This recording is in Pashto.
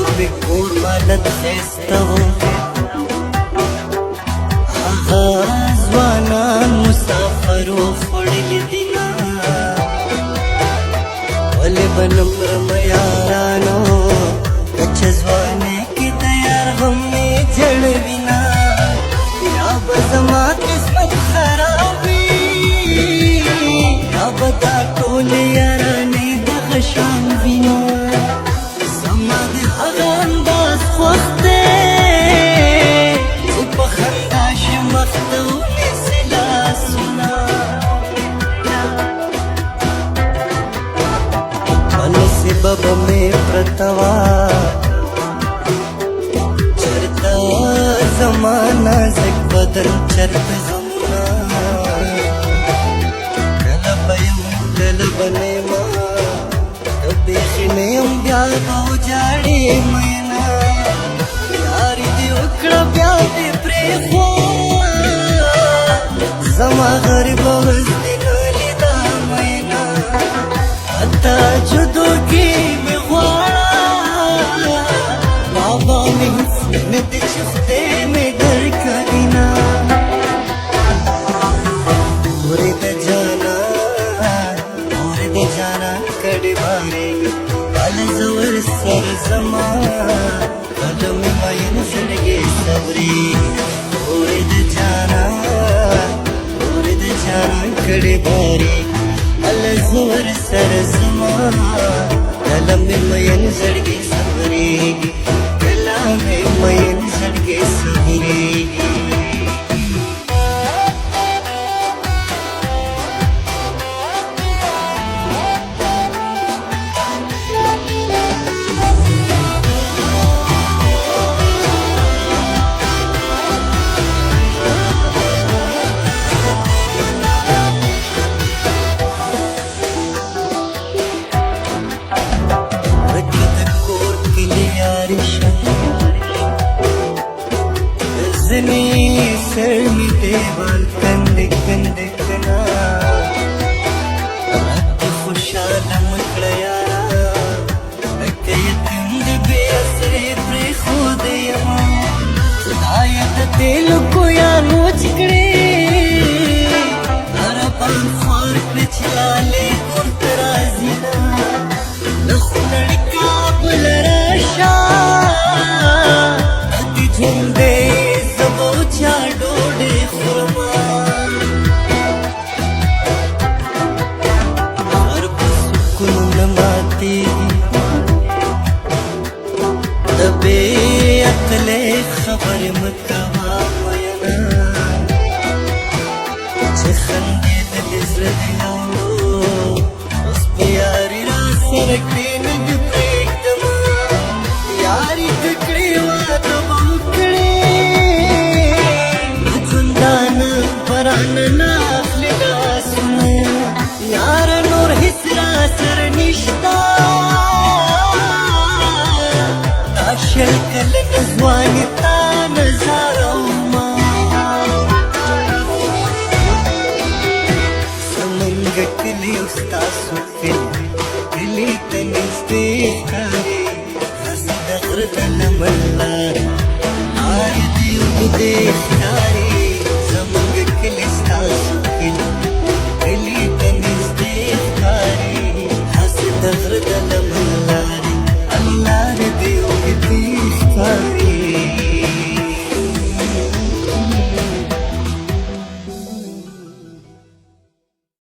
په کور مالت خیسته و هغه ځوانان مسافرو خوړلي دینه ولې به نه مرمه یارانو کچه ځوانۍ کې د یار غم مې جړوینه یا به زما قسمت خراب وي یا به دا ټولې یارانې دغه شان وینه زما د هغه انداز خوښ دی چې په خندا شي مخ ته ونیسي لاسونه په نصیبه به مې پرته وه چېرته زما نازک بدن چېرته غمونه کله به یم کله به نه یمه بیخي نه یم بیا به وجاړې مینه یاري دې وکړه بیا دې پرېښوه زما غریبه وس دې نه لیده مینه حتی جدوګي مې غواړه بابا مې هېڅ نه دې چې خدای مې درکوینه ورې د جانان کډې بارې کله زه ورسره ځمه کله مې مین زړګی صبرې ورې د جانان کډې بارې کله زه ورسره ځمه کله مې مین زړګی صبرې کله مې مین زړګی صبرې زنی سر می دیوال کنده کنده کنا رات خوشحاله مکړه یارا لکه یتیم د بې اسرې پرېښودی یمه خدای د تیلو کویان وچ کړې عربان خوار کړه چې لالې کور ته راځي نه له خونړي کابل راشه دې ژوندی چا ډوډۍ خورما هر په سکون نه ماتېږي